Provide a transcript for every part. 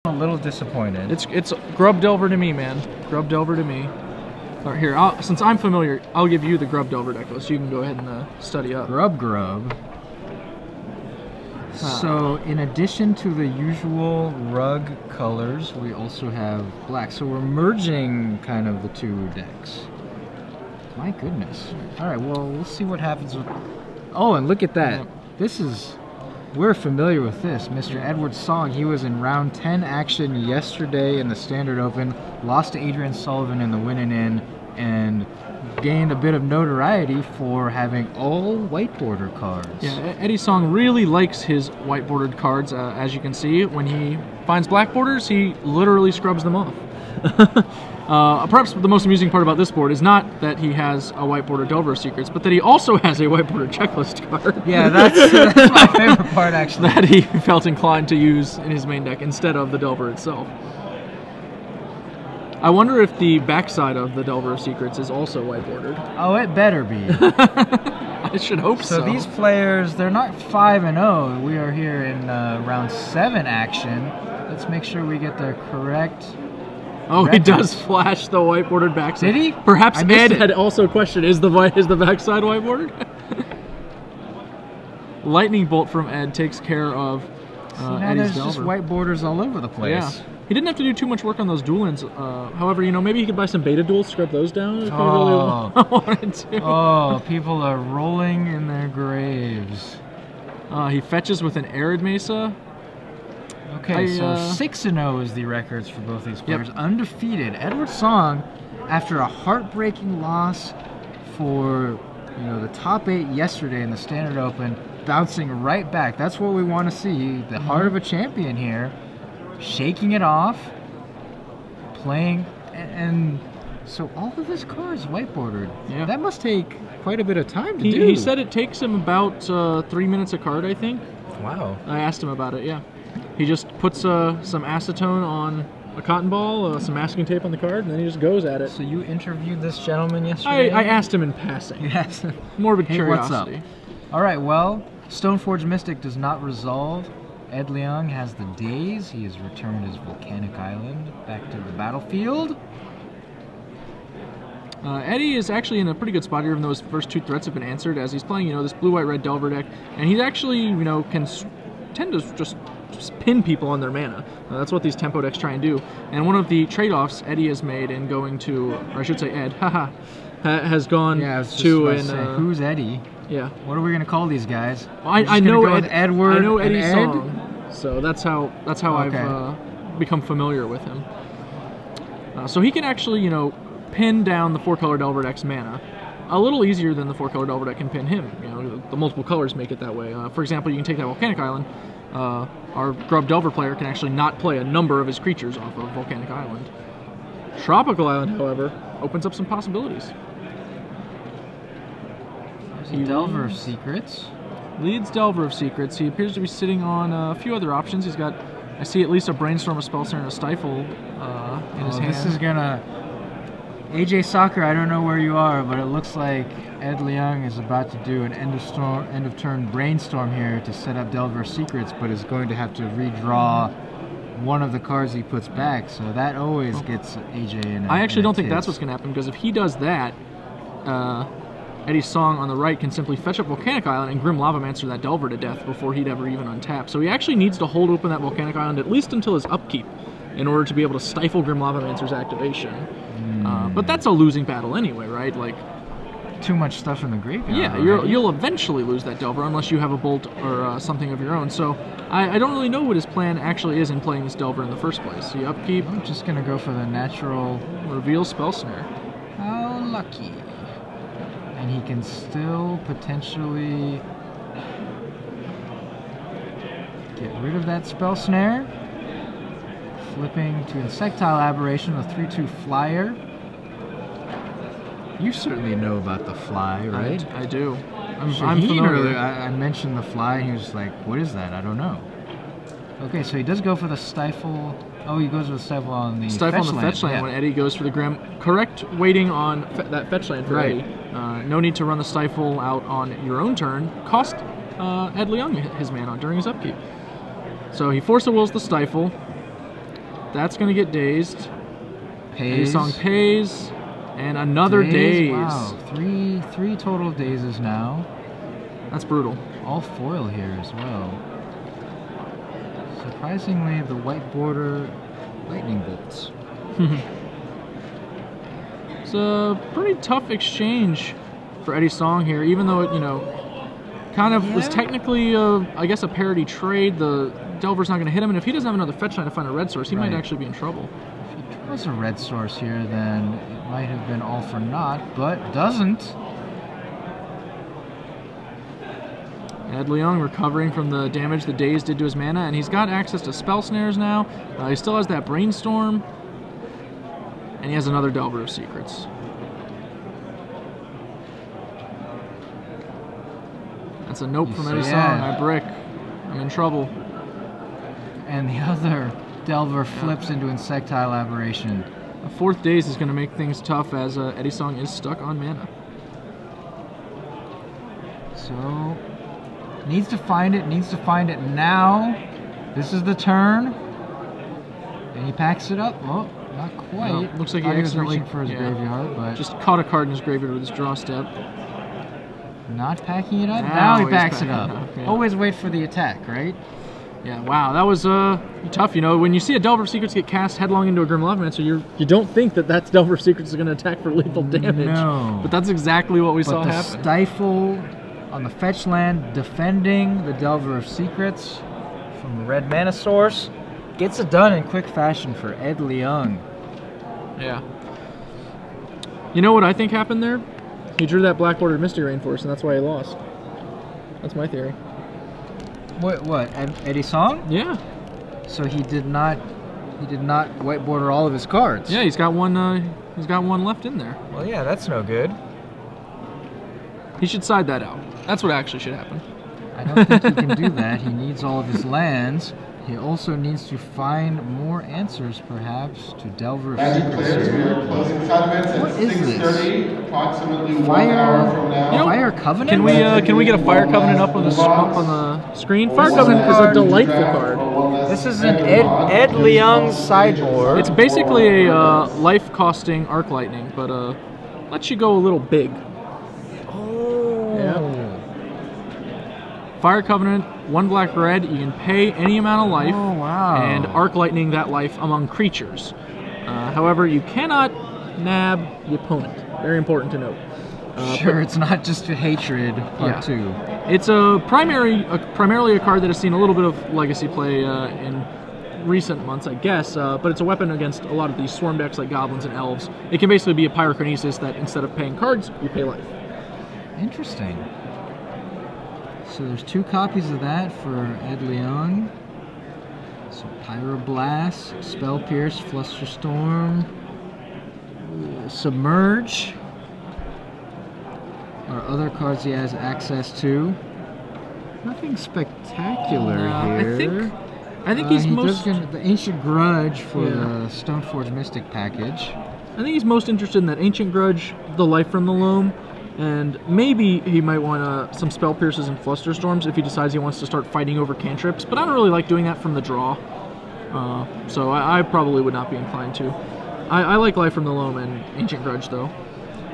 a little disappointed. It's Grub Delver to me, man. Grub Delver to me. All right, here, since I'm familiar, I'll give you the Grub Delver deck list, so you can go ahead and study up. Grub. So, in addition to the usual rug colors, we also have black. So we're merging kind of the two decks. My goodness. All right, well, we'll see what happens with... Oh, and look at that. Yep. This is... We're familiar with this. Mr. Edward Song, he was in round 10 action yesterday in the Standard Open, lost to Adrian Sullivan in the win-and-in, and gained a bit of notoriety for having all white border cards. Yeah, Eddie Song really likes his white bordered cards, as you can see. When he finds black borders, he literally scrubs them off. Perhaps the most amusing part about this board is not that he has a white border Delver of Secrets, but that he also has a white border checklist card. Yeah, that's my favorite part, actually. That he felt inclined to use in his main deck instead of the Delver itself. I wonder if the backside of the Delver of Secrets is also white bordered. Oh, it better be. I should hope so. So these players, they're not 5-0. We are here in round 7 action. Let's make sure we get the correct... Oh, record. He does flash the white bordered backside. Did he? Perhaps Ed had also questioned, is the backside white bordered? Lightning Bolt from Ed takes care of Eddie's there's just white borders all over the place. Yeah. He didn't have to do too much work on those dual ends. However, you know, maybe he could buy some beta duels, scrub those down if he really wanted to. Oh, people are rolling in their graves. He fetches with an Arid Mesa. Okay, so 6-0 is the records for both these players. Yep. Undefeated. Edward Song, after a heartbreaking loss for the top 8 yesterday in the Standard Open, bouncing right back. That's what we want to see. The heart of a champion here. Shaking it off, playing, and so all of his cards white bordered. Yeah. That must take quite a bit of time to do. He said it takes him about 3 minutes a card, I think. Wow. I asked him about it, yeah. He just puts some acetone on a cotton ball, some masking tape on the card, and then he just goes at it. So you interviewed this gentleman yesterday? I asked him in passing. Yes. Morbid curiosity. What's up? All right, well, Stoneforge Mystic does not resolve. Ed Leung has the daze. He has returned his volcanic island back to the battlefield. Eddie is actually in a pretty good spot here, even though his first 2 threats have been answered, as he's playing, this blue-white-red Delver deck, and he's actually, can tend to just pin people on their mana. That's what these tempo decks try and do. And one of the trade-offs Eddie has made in going to, or I should say Ed, has gone to who's Eddie? Yeah. What are we gonna call these guys? I know Edward. I know Eddie's Ed? song, so that's how okay. I've become familiar with him. So he can actually pin down the 4-color Delver deck's mana a little easier than the 4-color Delver deck can pin him. The multiple colors make it that way. For example, you can take that Volcanic Island. Our Grub Delver player can actually not play a number of his creatures off of Volcanic Island. Tropical Island, however, opens up some possibilities. Delver of Secrets. Leads Delver of Secrets. He appears to be sitting on a few other options. He's got, I see at least a Brainstorm, a Spell Snare, and a Stifle in his hand. This is gonna... AJ Soccer, I don't know where you are, but it looks like Ed Leung is about to do an end of turn Brainstorm here to set up Delver of Secrets, but is going to have to redraw one of the cards he puts back, so that always gets AJ in I actually don't think that's what's going to happen, because if he does that, Eddie's Song on the right can simply fetch up Volcanic Island and Grim Lavamancer that Delver to death before he'd ever even untap. So he actually needs to hold open that Volcanic Island at least until his upkeep in order to be able to stifle Grim Lavamancer's activation. But that's a losing battle anyway, right? Like, too much stuff in the graveyard. Yeah, you'll eventually lose that Delver unless you have a Bolt or something of your own. So I don't really know what his plan actually is in playing this Delver in the first place. So you upkeep. I'm just going to go for the natural... Reveal Spell Snare. How lucky. And he can still potentially get rid of that Spell Snare. Flipping to Insectile Aberration, a 3/2 flyer. You certainly know about the fly, right? I do. I'm familiar. I mentioned the fly, and he was like, what is that? I don't know. Okay, so he does go for the Stifle. Oh, he goes with Stifle on the Stifle on the fetch land when Eddie goes for the Grim. Correct waiting on that fetch land for Eddie. No need to run the Stifle out on your own turn. Cost Ed Leung his mana during his upkeep. So he Force of Wills the Stifle. That's going to get dazed. Pays. Song pays. And another daze. Wow, three total dazes now. That's brutal. All foil here as well. Surprisingly, the white border lightning bolts. It's a pretty tough exchange for Eddie Song here, even though it, kind of was technically, I guess, a parity trade. The Delver's not going to hit him, and if he doesn't have another fetch line to find a red source, he might actually be in trouble. If he draws a red source here, then it might have been all for naught, but doesn't. Ed Leung recovering from the damage the Daze did to his mana, and he's got access to spell snares now. He still has that Brainstorm, and he has another Delver of Secrets. That's a nope from Eddie Song. I brick. I'm in trouble. And the other Delver flips into Insectile Aberration. A fourth Daze is going to make things tough as Eddie Song is stuck on mana. So, needs to find it now. This is the turn. And he packs it up. Oh, not quite. No, looks like he was accidentally reaching for his graveyard, but just caught a card in his graveyard with his draw step. Not packing it up. Now he packs it up. Yeah. Always wait for the attack, right? Yeah, wow, that was tough. When you see a Delver of Secrets get cast headlong into a Grim Lavamancer, you don't think that Delver of Secrets is going to attack for lethal damage. No. But that's exactly what we saw happen. The Stifle on the fetch land, defending the Delver of Secrets from the red mana source, gets it done in quick fashion for Ed Leung. Yeah. You know what I think happened there? He drew that black bordered Misty Rainforest, and that's why he lost. That's my theory. What? Eddie Song? Yeah. So he did not white border all of his cards. Yeah, he's got one. He's got one left in there. Well, yeah, that's no good. He should side that out. That's what actually should happen. I don't think he can do that. He needs all of his lands. He also needs to find more answers, perhaps, to Delver of Secrets. What is this? Fire Covenant? Can we get a Fire Covenant up on the screen? Fire Covenant is a delightful card. This is an Ed Leung sideboard. It's basically a life-costing Arc Lightning, but lets you go a little big. Fire Covenant, 1 black red, you can pay any amount of life and Arc Lightning that life among creatures. However, you cannot nab the opponent. Very important to note. It's not just a hatred part 2. It's primarily a card that has seen a little bit of legacy play in recent months, I guess, but it's a weapon against a lot of these swarm decks like goblins and elves. It can basically be a Pyrokinesis that instead of paying cards, you pay life. Interesting. So there's 2 copies of that for Ed Leung. So Pyroblast, Spell Pierce, Flusterstorm, Submerge are other cards he has access to. Nothing spectacular here. I think he's most the Ancient Grudge for the Stoneforge Mystic package. I think he's most interested in that Ancient Grudge, the Life from the Loam. And maybe he might want some Spell Pierces and Flusterstorms if he decides he wants to start fighting over cantrips. But I don't really like doing that from the draw. So I probably would not be inclined to. I like Life from the Loam and Ancient Grudge, though.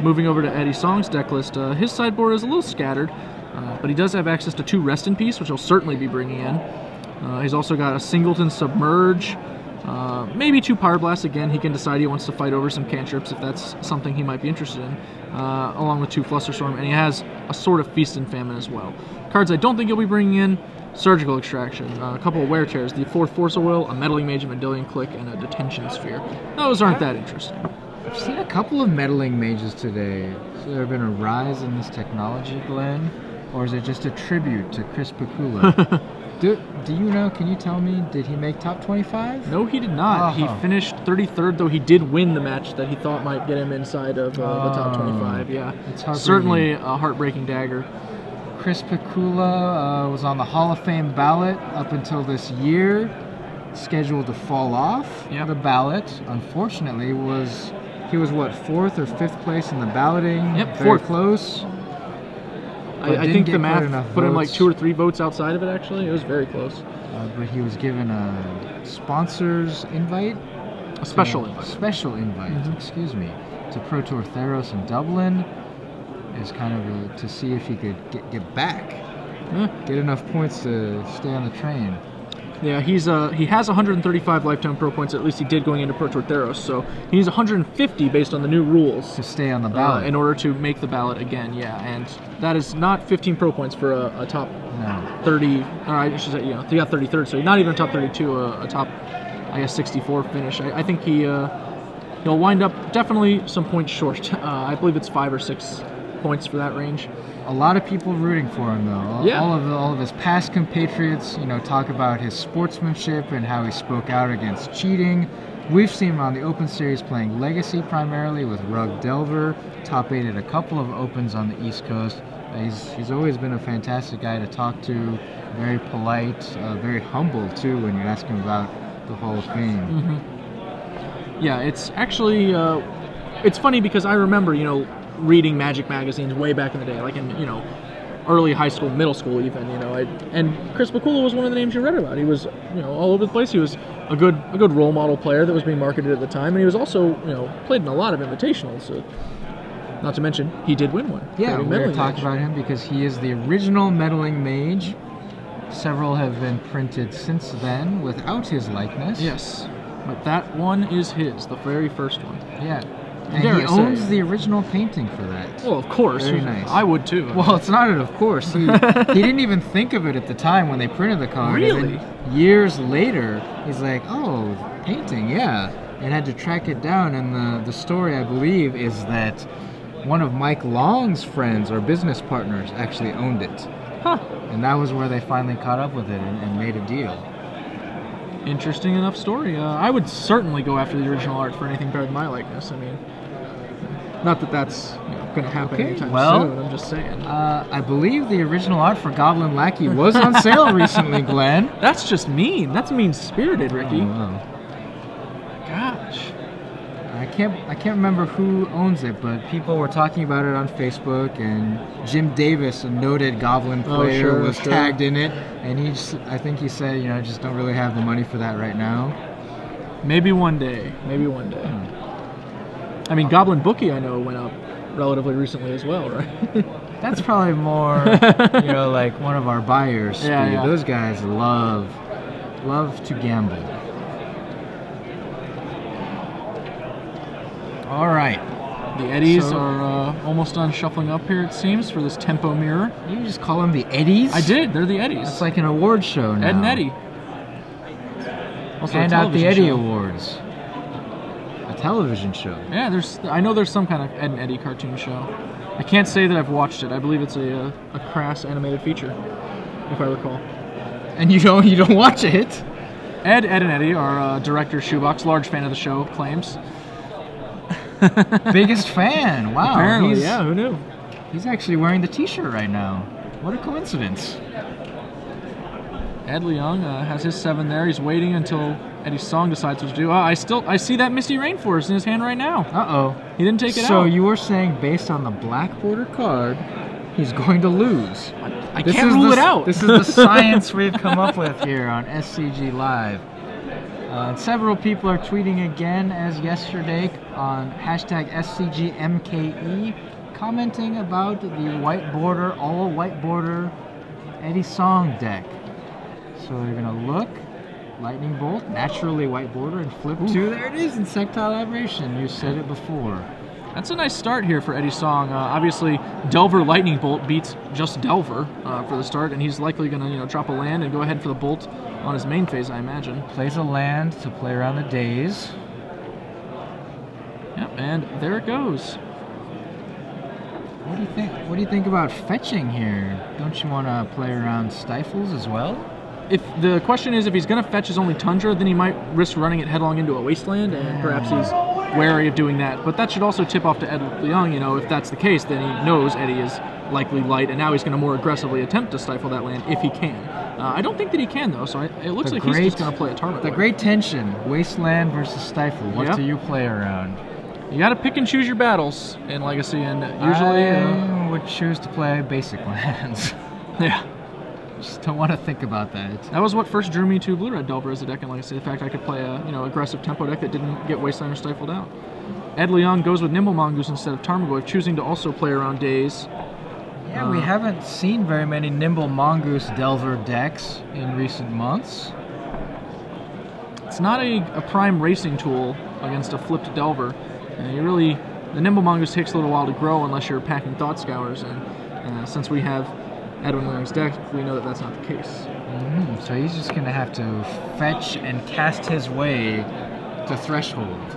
Moving over to Eddie Song's deck list, his sideboard is a little scattered. But he does have access to 2 Rest in Peace, which he'll certainly be bringing in. He's also got a Singleton Submerge. Maybe 2 Pyroblast. Again, he can decide he wants to fight over some cantrips if that's something he might be interested in, along with 2 Flusterstorm, and he has a sort of Feast and Famine as well. Cards I don't think he'll be bringing in: Surgical Extraction, a couple of Wear Tears, the 4th Force of Will, a Meddling Mage, a Mendelian Click, and a Detention Sphere. Those aren't that interesting. I've seen a couple of Meddling Mages today. So there have been a rise in this technology, Glenn? Or is it just a tribute to Chris Pikula? Do you know, can you tell me, did he make top 25? No, he did not. He finished 33rd, though he did win the match that he thought might get him inside of the top 25. Yeah, it's certainly a heartbreaking dagger. Chris Pikula was on the Hall of Fame ballot up until this year, scheduled to fall off the ballot. Unfortunately, he was what, 4th or 5th place in the balloting? Yep, very 4th. close. I think the math put him like 2 or 3 votes outside of it, actually. It was very close. But he was given a sponsor's invite. A special invite. Special invite, excuse me, to Pro Tour Theros in Dublin. Is kind of to see if he could get back. Get enough points to stay on the train. Yeah, he has 135 lifetime pro points, at least he did going into Pro Tour Theros, so he needs 150 based on the new rules to stay on the ballot. In order to make the ballot again, yeah, and that is not 15 pro points for a top 30, I should say, you know, he got 33rd, so not even a top 32, a top, I guess, 64 finish. I think he'll wind up definitely some points short. I believe it's 5 or 6 points for that range. A lot of people rooting for him, though. Yeah. All of his past compatriots, you know, talk about his sportsmanship and how he spoke out against cheating. We've seen him on the Open Series playing Legacy primarily with Rug Delver, top 8 at a couple of Opens on the East Coast. He's always been a fantastic guy to talk to, very polite, very humble, too, when you ask him about the Hall of Fame. Yeah, it's actually, it's funny because I remember, you know, reading Magic magazines way back in the day, like in, you know, early high school, middle school even, you know, and Chris Bakula was one of the names you read about. He was, you know, all over the place. He was a good role model player that was being marketed at the time, and he was also, you know, played in a lot of invitationals. So, not to mention, he did win one. Yeah, we're going to talk about him because he is the original medaling mage. Several have been printed since then without his likeness. Yes, but that one is his, the very first one. Yeah. And he owns the original painting for that. Well, of course. Very nice. I would too. Well, it's not of course. He didn't even think of it at the time when they printed the card. Really? Years later, he's like, oh, painting, yeah. And had to track it down. And the story, I believe, is that one of Mike Leung's friends or business partners actually owned it. Huh. And that was where they finally caught up with it and made a deal. Interesting enough story. I would certainly go after the original art for anything better than my likeness. I mean, not that that's, you know, going to happen anytime soon. I'm just saying. I believe the original art for Goblin Lackey was on sale recently, Glenn. That's just mean. That's mean-spirited, Ricky. Oh, wow. Gosh. I can't remember who owns it, but people were talking about it on Facebook, and Jim Davis, a noted Goblin player, was tagged in it, and I think he said, you know, just don't really have the money for that right now. Maybe one day. Maybe one day. I mean, Goblin Bookie, I know, went up relatively recently as well, right? That's probably more, you know, like one of our buyers. Yeah. Those guys love to gamble. All right. The Eddies are almost done shuffling up here, it seems, for this tempo mirror. You just call them the Eddies? I did. They're the Eddies. It's like an award show now. Ed and Eddie. Also hand out the Eddie Awards. A television show. Yeah, I know there's some kind of Ed and Eddie cartoon show. I can't say that I've watched it. I believe it's a crass animated feature, if I recall. And you don't watch it? Ed and Eddie are director Shoebox, large fan of the show, claims. Biggest fan. Wow. Apparently, yeah, who knew? He's actually wearing the t-shirt right now. What a coincidence. Ed Leung has his 7 there. He's waiting until Eddie's song decides what to do. I see that Misty Rainforest in his hand right now. Uh-oh. He didn't take it out. So you were saying based on the black border card, he's going to lose. I can't rule it out. This is the science we've come up with here on SCG Live. Several people are tweeting again as yesterday on hashtag SCGMKE, commenting about the white border, all white border Eddie Song deck. So they're going to look, lightning bolt, naturally white border, and flip to, there it is, insectile aberration. You said it before. That's a nice start here for Eddie Song. Obviously, Delver Lightning Bolt beats just Delver for the start, and he's likely going to drop a land and go ahead for the bolt on his main phase, I imagine. Plays a land to play around the days. Yep, and there it goes. What do you think? What do you think about fetching here? Don't you want to play around stifles as well? If the question is if he's going to fetch his only Tundra, then he might risk running it headlong into a wasteland, and perhaps he's wary of doing that. But that should also tip off to Ed Leung. If that's the case, then he knows Eddie is likely light, and now he's going to more aggressively attempt to stifle that land if he can. I don't think that he can, though, so it looks like he's just going to play a target. The great tension, wasteland versus stifle. What do you play around? You got to pick and choose your battles in Legacy, and usually I would choose to play basic lands. Yeah. Just don't want to think about that. That was what first drew me to Blue-Red Delver as a deck in Legacy. The fact I could play a aggressive tempo deck that didn't get Wastelanders stifled out. Ed Leung goes with Nimble Mongoose instead of Tarmogoyf, choosing to also play around Daze. Yeah, we haven't seen very many Nimble Mongoose Delver decks in recent months. It's not a prime racing tool against a flipped Delver. The Nimble Mongoose takes a little while to grow unless you're packing Thought Scours, and since we have Edwin Leung's deck, we know that that's not the case. So he's just going to have to fetch and cast his way to Threshold.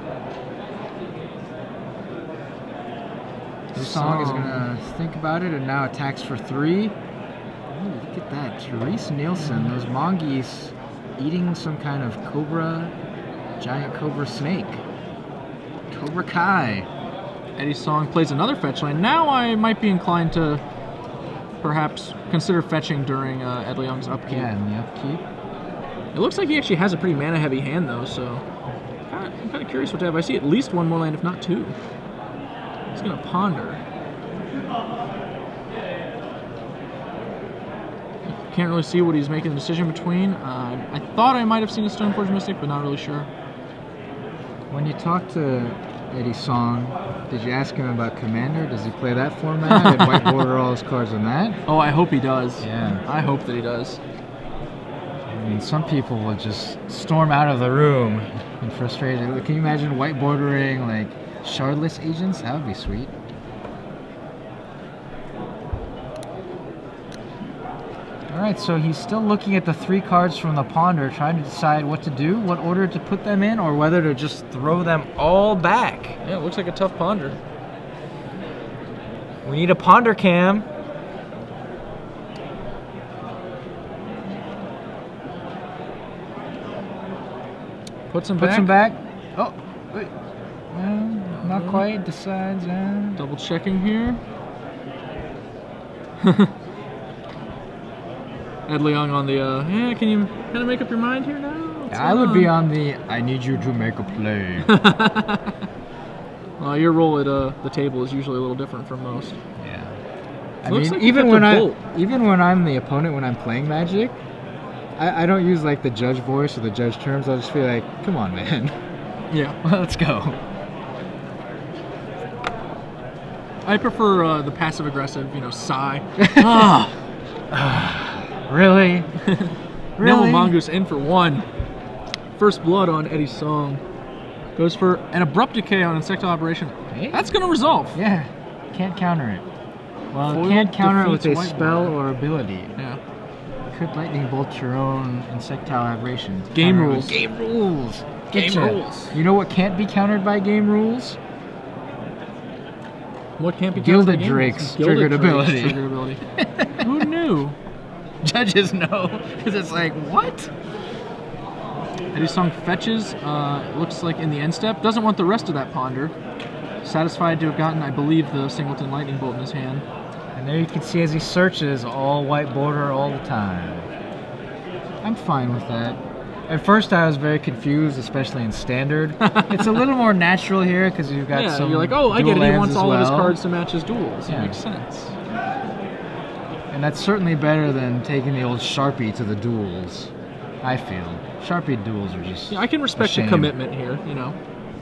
Song is going to think about it and now attacks for 3. Ooh, look at that. Therese Nielsen, those Mongeese eating some kind of cobra, giant cobra snake. Cobra Kai. Eddie Song plays another fetch land. Now I might be inclined to perhaps consider fetching during Ed Leung's upkeep. Yeah, in the upkeep. It looks like he actually has a pretty mana-heavy hand, though, so I'm kind of curious what to have. I see at least one more land, if not 2. He's going to ponder. Can't really see what he's making the decision between. I thought I might have seen a Stoneforge Mystic, but not really sure. When you talk to Eddie Song, did you ask him about Commander? Does he play that format and white border all his cards on that? Oh, I hope he does. Yeah. I hope that he does. I mean, some people will just storm out of the room in frustration. Can you imagine white bordering like Shardless Agents? That would be sweet. Alright, so he's still looking at the 3 cards from the Ponder, trying to decide what to do, what order to put them in, or whether to just throw them all back. Yeah, it looks like a tough ponder. We need a Ponder Cam. Puts him back. Oh, wait. Not quite. Decides. Double checking here. Ed Leung on the, can you kind of make up your mind here now? I would be on the, I need you to make a play. Your role at the table is usually a little different from most. Yeah. I mean, like even when I'm the opponent, when I'm playing Magic, I don't use like the judge voice or the judge terms. I'll just be like, come on, man. Yeah. Well, let's go. I prefer the passive-aggressive, sigh. Really? Nimble Mongoose in for 1. First blood on Eddie Song. Goes for an abrupt decay on Insectile Aberration. Hey. That's going to resolve. Yeah. Can't counter it. Well, Foil can't counter it with a defeats spell or ability. Yeah. Could lightning bolt your own Insectile Aberration. Game rules. Game rules. Game rules. You know what can't be countered by game rules? What can't be countered by game Drake's rules? triggered ability. Triggered ability. Who knew? Judges know, because it's like, what? Eddie Song fetches, looks like in the end step. Doesn't want the rest of that ponder. Satisfied to have gotten, I believe, the Singleton Lightning Bolt in his hand. And there you can see as he searches, all white border all the time. I'm fine with that. At first I was very confused, especially in Standard. It's a little more natural here, because you've got some you're like, oh, I get it, he wants all of his well. cards to match his duels. Yeah. It makes sense. And that's certainly better than taking the old Sharpie to the duels, I feel. Sharpie duels are just I can respect the commitment here,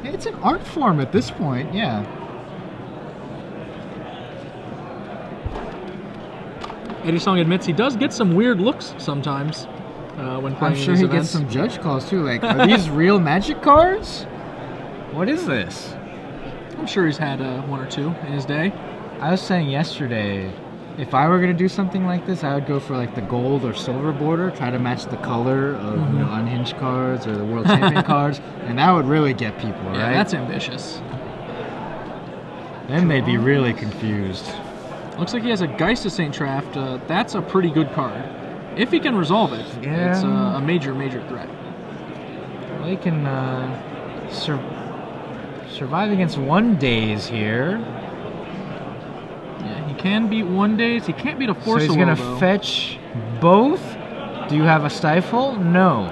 It's an art form at this point, yeah. Eddie Song admits he does get some weird looks sometimes when playing I'm sure these he events. gets some judge calls too, like, are these real Magic cards? What is this? I'm sure he's had 1 or 2 in his day. I was saying yesterday, if I were going to do something like this, I would go for like the gold or silver border, try to match the color of unhinged cards or the World Champion cards, and that would really get people, right? Yeah, that's ambitious. Then they'd be really confused. Looks like he has a Geist of St. Traft. That's a pretty good card. If he can resolve it, it's a major, major threat. Well, he can survive against 1 daze here. Yeah, he can beat 1 daze. He can't beat a Force So he's going to fetch both. Do you have a Stifle? No.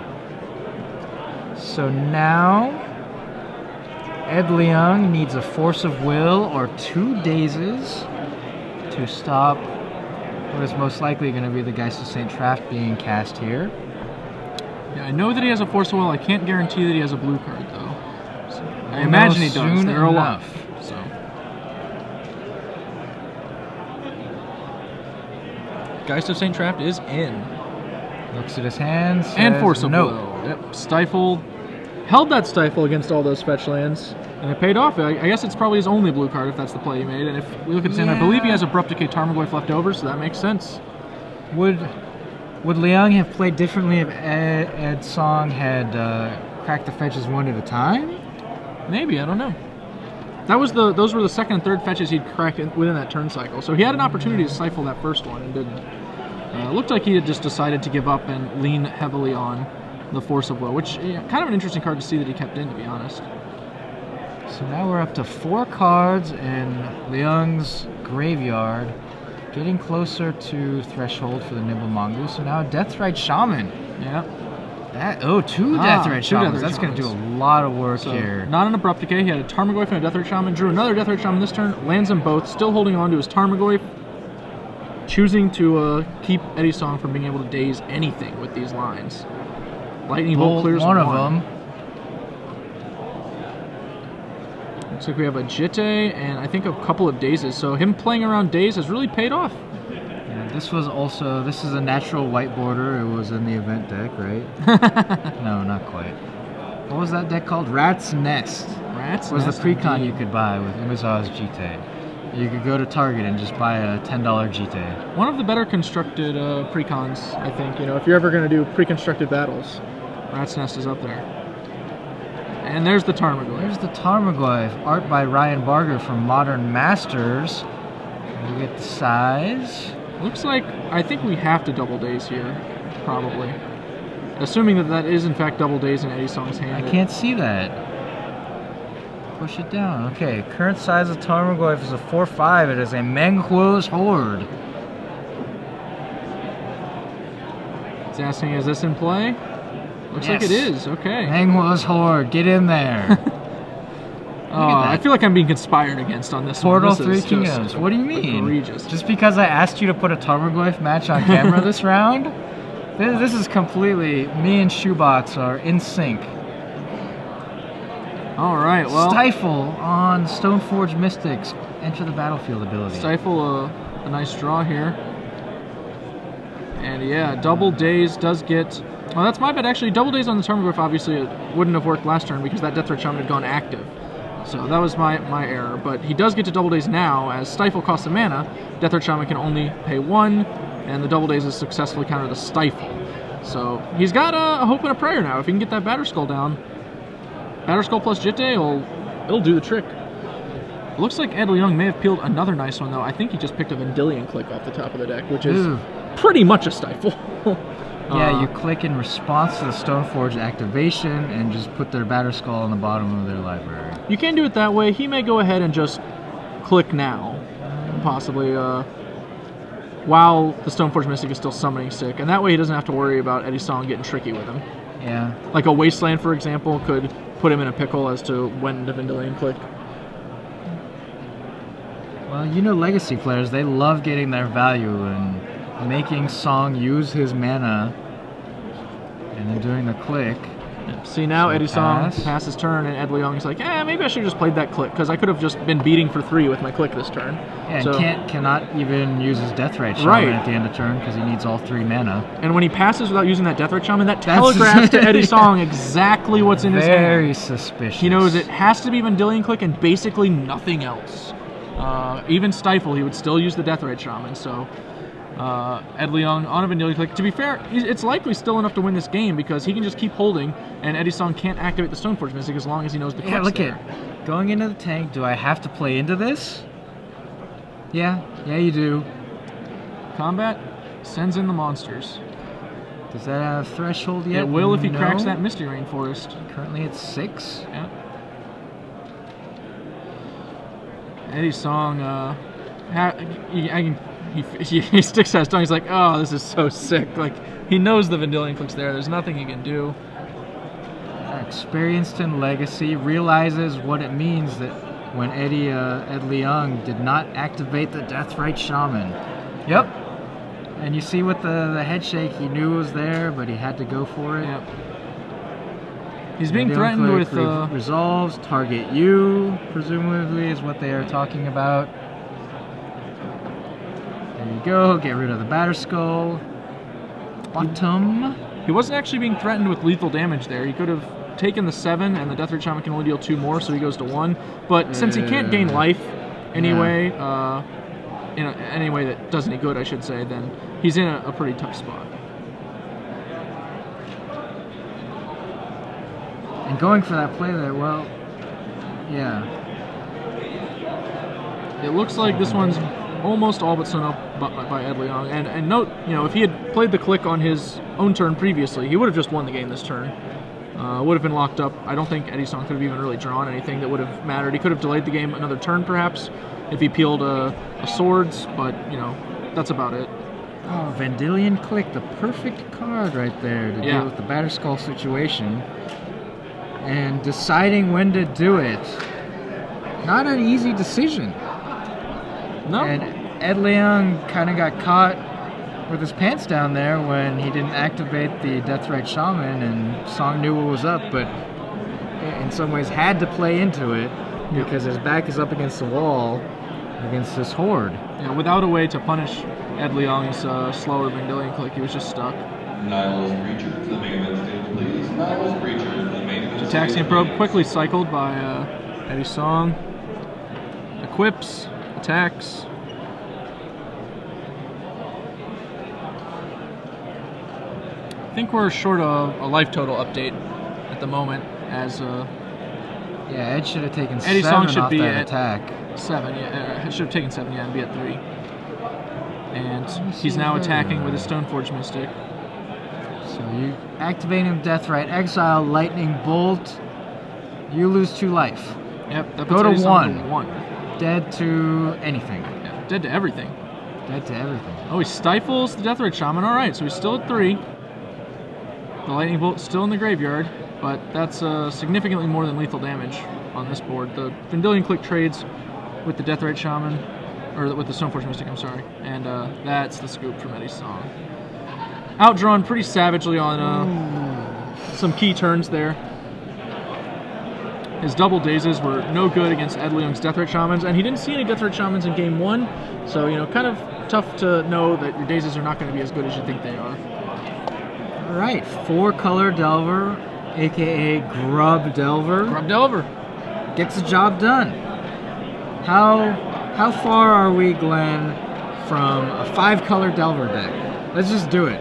So now Ed Leung needs a force of will or 2 dazes to stop what is most likely going to be the Geist of St. Traft being cast here. Yeah, I know that he has a force of will. I can't guarantee that he has a blue card, though. So I imagine he does. They're alive. So. Geist of St. Traft is in. Looks at his hands. And force of will. Yep. Stifle. Held that Stifle against all those fetch lands, and it paid off. I guess it's probably his only blue card if that's the play he made. And if we look at his hand, I believe he has Abrupt Decay Tarmogoyf left over, so that makes sense. Would Leung have played differently if Ed Song had cracked the fetches one at a time? Maybe, I don't know. Those were the second and third fetches he'd cracked within that turn cycle, so he had an opportunity to stifle that first one and didn't. It looked like he had just decided to give up and lean heavily on the Force of Will, which kind of an interesting card to see that he kept in, to be honest. So now we're up to 4 cards in Leung's graveyard, getting closer to threshold for the Nimble Mongoose. So now Deathrite Shaman. Yeah. Two Deathrite Shamans. That's going to do a lot of work here. Not an Abrupt Decay. He had a Tarmogoyf and a Deathrite Shaman. Drew another Deathrite Shaman this turn. Lands them both. Still holding on to his Tarmogoyf. Choosing to keep Eddie Song from being able to daze anything with these lines. Lightning Bolt clears one of them. Looks like we have a Jitte and I think a couple of dazes. So him playing around daze has really paid off. Yeah, this is a natural white border. It was in the event deck, right? No, not quite. What was that deck called? Rat's Nest. Rat's was Nest the precon you could buy with Imazaw's Jitte. You could go to Target and just buy a $10 Jitte. One of the better constructed precons, I think. You know, if you're ever going to do pre-constructed battles, Rat's Nest is up there. And there's the Tarmogoyf. There's the Tarmogoyf, art by Ryan Barger from Modern Masters. You get the size. Looks like, I think we have to double daze here, probably. Assuming that that is in fact double daze in Eddie Song's hand. I can't see that. Push it down. Okay, current size of Tarmogoyf is a 4/5. It is a Menghuo's Horde. He's asking, is this in play? Looks like it is. Okay. Menghuo's Horde, get in there. I feel like I'm being conspired against on this Portal one. Portal 3 Kingdoms. What do you mean? Egregious. Just because I asked you to put a Tarmogoyf match on camera this round? This is completely... Me and Shoebox are in sync. Alright, well... Stifle on Stoneforge Mystics. Enter the battlefield ability. Stifle a nice draw here. And yeah, double daze does get... Well, that's my bet. Actually, double daze on the Tarmogoyf obviously it wouldn't have worked last turn because that Deathrite Shaman had gone active. So that was my error. But he does get to double daze now, as Stifle costs a mana. Deathrite Shaman can only pay 1, and the double daze is successfully countered the Stifle. So he's got a hope and a prayer now. If he can get that Batterskull down, Batterskull plus Jitte, it'll do the trick. It looks like Ed Leung may have peeled another nice one, though. I think he just picked a Vendilion Click off the top of the deck, which is pretty much a Stifle. Yeah, you click in response to the Stoneforge activation and just put their Batterskull on the bottom of their library. You can do it that way. He may go ahead and just click now, possibly, while the Stoneforge Mystic is still summoning sick. And that way he doesn't have to worry about Eddie Song getting tricky with him. Yeah. Like a Wasteland, for example, could put him in a pickle as to when to Vendilion Click. Well, you know Legacy players, they love getting their value and making Song use his mana and then doing the click. See, now Eddie Song passes turn, and Ed Leung's like, maybe I should have just played that click, because I could have just been beating for 3 with my click this turn. Yeah, so, and cannot even use his Deathrite Shaman at the end of turn, because he needs all 3 mana. And when he passes without using that Deathrite Shaman, that telegraphs to Eddie Song exactly what's in his hand. Very suspicious. He knows it has to be Vendilion Click and basically nothing else. Even Stifle, he would still use the Deathrite Shaman, so... Ed Leung on a Vendilion Click. To be fair, it's likely still enough to win this game because he can just keep holding, and Eddie Song can't activate the Stoneforge Mystic as long as he knows the click's look there. at going into the tank. Do I have to play into this? Yeah, you do. Combat sends in the monsters. Does that have threshold yet? It will if he cracks that Misty Rainforest. Currently it's 6. Yeah. Eddie Song, he sticks out his tongue. He's like, oh, this is so sick. Like, he knows the Vendilion Click's there. There's nothing he can do. experienced in Legacy, realizes what it means that when Ed Leung did not activate the Deathrite Shaman. Yep. And you see with the head shake, he knew it was there, but he had to go for it. Yep. He's being threatened with resolves, target you, presumably, is what they are talking about. There you go, get rid of the Batter Skull. Bottom. He wasn't actually being threatened with lethal damage there. He could have taken the 7, and the Deathrite Shaman can only deal 2 more, so he goes to 1. But since he can't gain life anyway, in any way that does any good, I should say, then he's in a pretty tough spot. And going for that play there, well, yeah. It looks like this one's almost all but sewn up by Ed Leung. And note, you know, if he had played the click on his own turn previously, he would have just won the game this turn. Would have been locked up. I don't think Eddie Song could have even really drawn anything that would have mattered. He could have delayed the game another turn, perhaps, if he peeled a Swords, but, you know, that's about it. Oh, Vendilion Click, the perfect card right there to deal with the Batter Skull situation. And deciding when to do it. Not an easy decision. No. And Ed Leung kind of got caught with his pants down there when he didn't activate the Deathrite Shaman, and Song knew what was up, but in some ways had to play into it because his back is up against the wall against this horde. Yeah, without a way to punish Ed Leung's slower Vendilion Click, he was just stuck. Niles Breacher to the main event stage, please. Niles Breacher to the main event stage. Gitaxian Probe quickly cycled by Eddie Song. Equips, attacks. I think we're short of a life total update at the moment, as yeah, Ed should have taken Eddie 7 Song should off be that at attack. 7, yeah, should have taken 7, yeah, and be at 3. And he's now attacking with his Stoneforge Mystic. So you activate him, Deathrite, exile, Lightning Bolt. You lose 2 life. Yep, that go puts to 1. 1. Dead to anything. Yeah, dead to everything. Dead to everything. Oh, he stifles the Deathrite Shaman. All right, so he's still at 3. The Lightning Bolt's still in the graveyard, but that's significantly more than lethal damage on this board. The Vendilion Click trades with the Deathrite Shaman, or with the Stoneforge Mystic, I'm sorry, and that's the scoop from Eddie Song. Outdrawn pretty savagely on some key turns there. His double dazes were no good against Ed Leung's Deathrite Shamans, and he didn't see any Deathrite Shamans in game 1, so, you know, kind of tough to know that your dazes are not going to be as good as you think they are. All right, 4-color Delver, aka Grub Delver. Grub Delver gets the job done. How far are we, Glenn, from a 5-color Delver deck? Let's just do it.